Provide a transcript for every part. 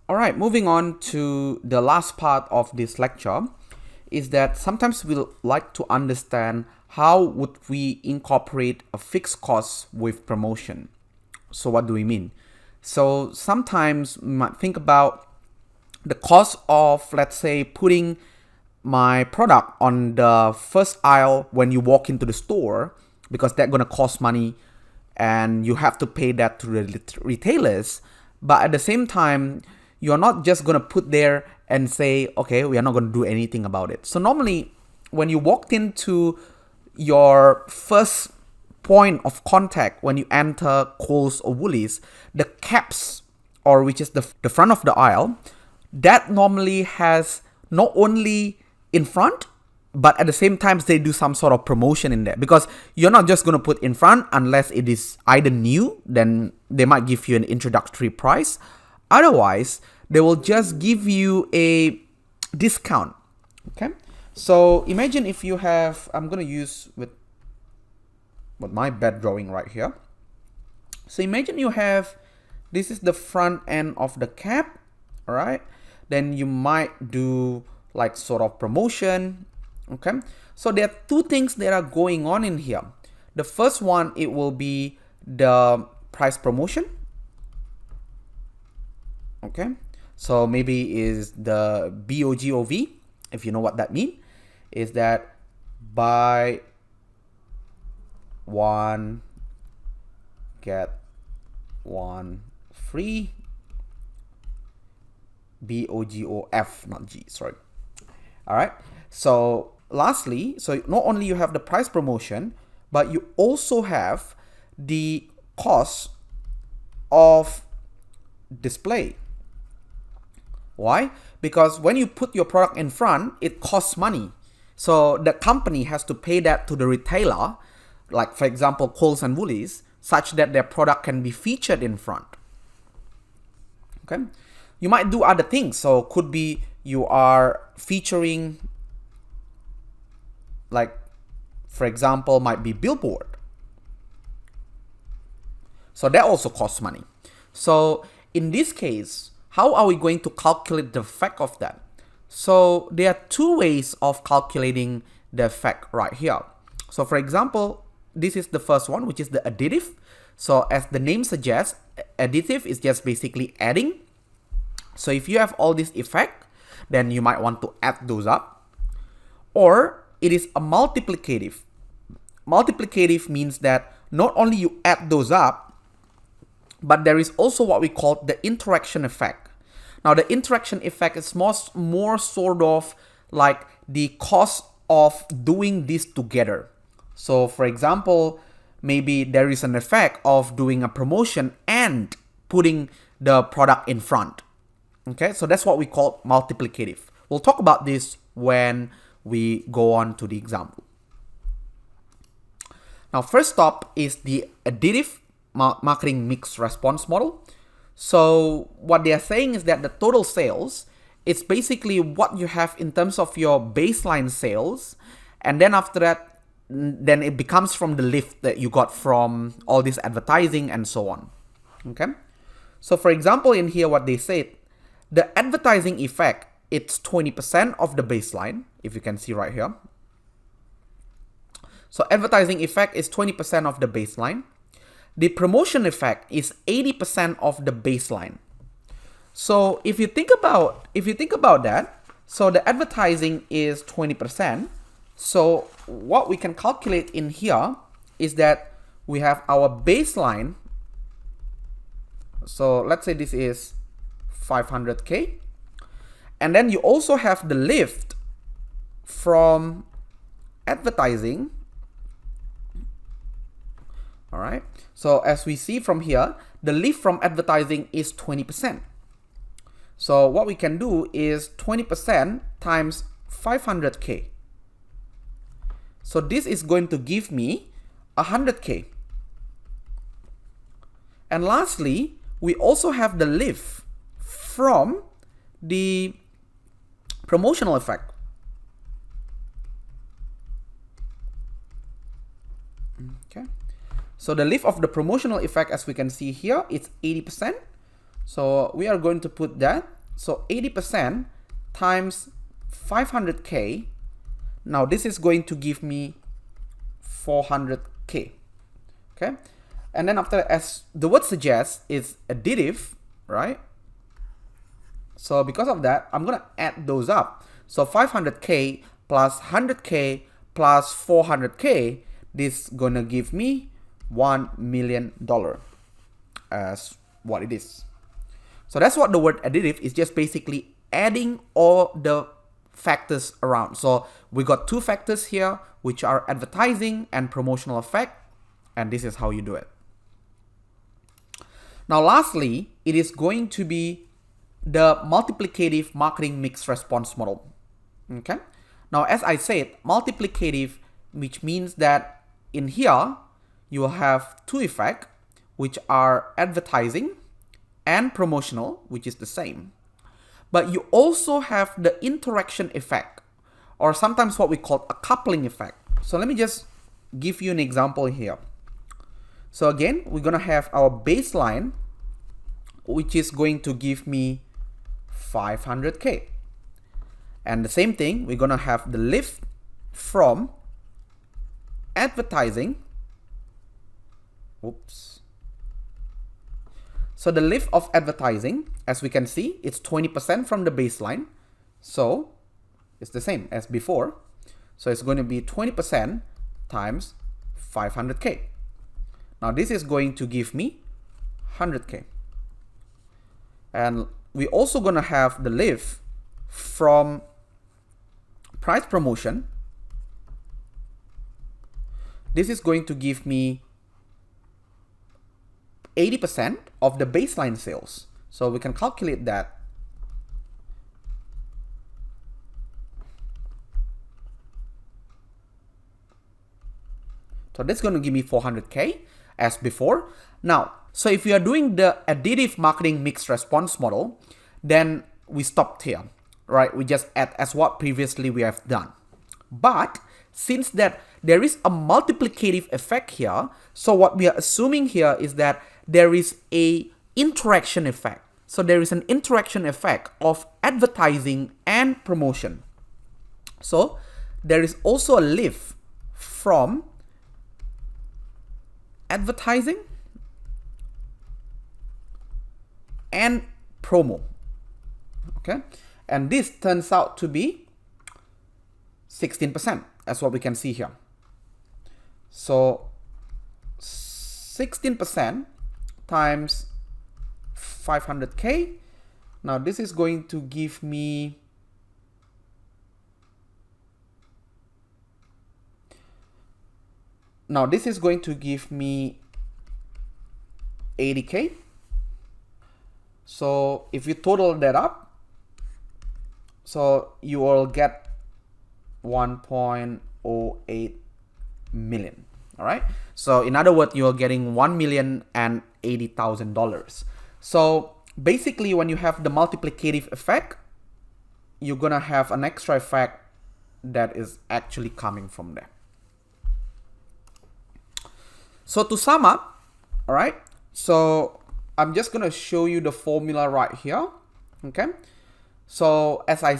All right, moving on to the last part of this lecture is that sometimes we'll like to understand how would we incorporate a fixed cost with promotion. So what do we mean? So sometimes we might think about the cost of, let's say, putting my product on the first aisle when you walk into the store, because that's gonna cost money and you have to pay that to the retailers. But at the same time, you're not just gonna put there and say, okay, we are not gonna do anything about it. So normally when you walked into your first point of contact when you enter Kohl's or Woolies, the caps, or which is the front of the aisle, that normally has not only in front, but at the same time they do some sort of promotion in there, because you're not just going to put in front unless it is either new, then they might give you an introductory price. Otherwise, they will just give you a discount. Okay, so imagine if you have, I'm going to use with my bed drawing right here. So imagine you have, this is the front end of the cap, all right? Then you might do like sort of promotion. Okay, so there are two things that are going on in here. The first one, it will be the price promotion. Okay, so maybe is the BOGOV, if you know what that means, is that buy one get one free. BOGOF, not G, sorry. All right, so lastly, so not only you have the price promotion, but you also have the cost of display. Why? Because when you put your product in front, it costs money. So the company has to pay that to the retailer, like for example, Kohl's and Woolies, such that their product can be featured in front. Okay, you might do other things. So could be you are featuring, like for example, might be billboard. So that also costs money. So in this case, how are we going to calculate the effect of that? So there are two ways of calculating the effect right here. So for example, this is the first one, which is the additive. So as the name suggests, additive is just basically adding. So if you have all this effect, then you might want to add those up. Or it is a multiplicative. Multiplicative means that not only you add those up, but there is also what we call the interaction effect. Now the interaction effect is more sort of like the cost of doing this together. So for example, maybe there is an effect of doing a promotion and putting the product in front. Okay, so that's what we call multiplicative. We'll talk about this when we go on to the example. Now, first up is the additive marketing mix response model. So what they are saying is that the total sales is basically what you have in terms of your baseline sales, and then after that, then it becomes from the lift that you got from all this advertising and so on. Okay, so for example, in here what they said, the advertising effect, it's 20% of the baseline, if you can see right here. So advertising effect is 20% of the baseline. The promotion effect is 80% of the baseline. So if you think about that, so the advertising is 20%. So what we can calculate in here is that we have our baseline. So let's say this is 500K. And then you also have the lift from advertising. All right. So as we see from here, the lift from advertising is 20%. So what we can do is 20% times 500K. So this is going to give me 100K. And lastly, we also have the lift from the promotional effect. Okay. So the lift of the promotional effect, as we can see here, it's 80%. So we are going to put that So 80% times 500K. Now this is going to give me 400K. Okay. And then after, as the word suggests, it's additive, right? So because of that, I'm going to add those up. So 500K plus 100K plus 400K, this is going to give me $1 million as what it is. So that's what the word additive is, just basically adding all the factors around. So we got two factors here, which are advertising and promotional effect, and this is how you do it. Now lastly, it is going to be the multiplicative marketing mix response model. Okay. Now as I said, multiplicative, which means that in here you will have two effects, which are advertising and promotional, which is the same. But you also have the interaction effect, or sometimes what we call a coupling effect. So let me just give you an example here. So again, we're going to have our baseline, which is going to give me 500K. And the same thing, we're going to have the lift from advertising. Oops. So the lift of advertising, as we can see, it's 20% from the baseline. So it's the same as before. So it's going to be 20% times 500K. Now this is going to give me 100K. And we're also going to have the lift from price promotion. This is going to give me 80% of the baseline sales. So we can calculate that. So that's going to give me 400K as before. Now, so if we are doing the additive marketing mix response model, then we stopped here, right? We just add as what previously we have done. But since that there is a multiplicative effect here, so what we are assuming here is that there is a interaction effect. So there is an interaction effect of advertising and promotion. So there is also a lift from advertising and promo. Okay, and this turns out to be 16%, as what we can see here. So 16% times 500K. Now this is going to give me Now this is going to give me 80K. So if you total that up, so you will get 1.08 million. All right. So in other words, you are getting $1,080,000. So basically, when you have the multiplicative effect, you're gonna have an extra effect that is actually coming from there. So to sum up, all right, so I'm just gonna show you the formula right here. Okay, so as I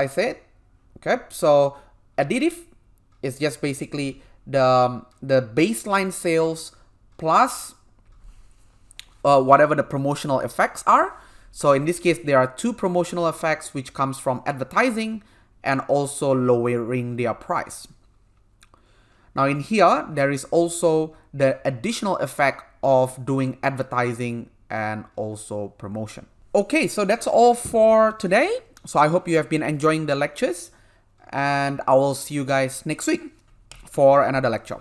said, okay, so additive is just basically the baseline sales plus whatever the promotional effects are. So in this case, there are two promotional effects, which comes from advertising and also lowering their price. Now in here, there is also the additional effect of doing advertising and also promotion. Okay, so that's all for today. So I hope you have been enjoying the lectures, and I will see you guys next week for another lecture.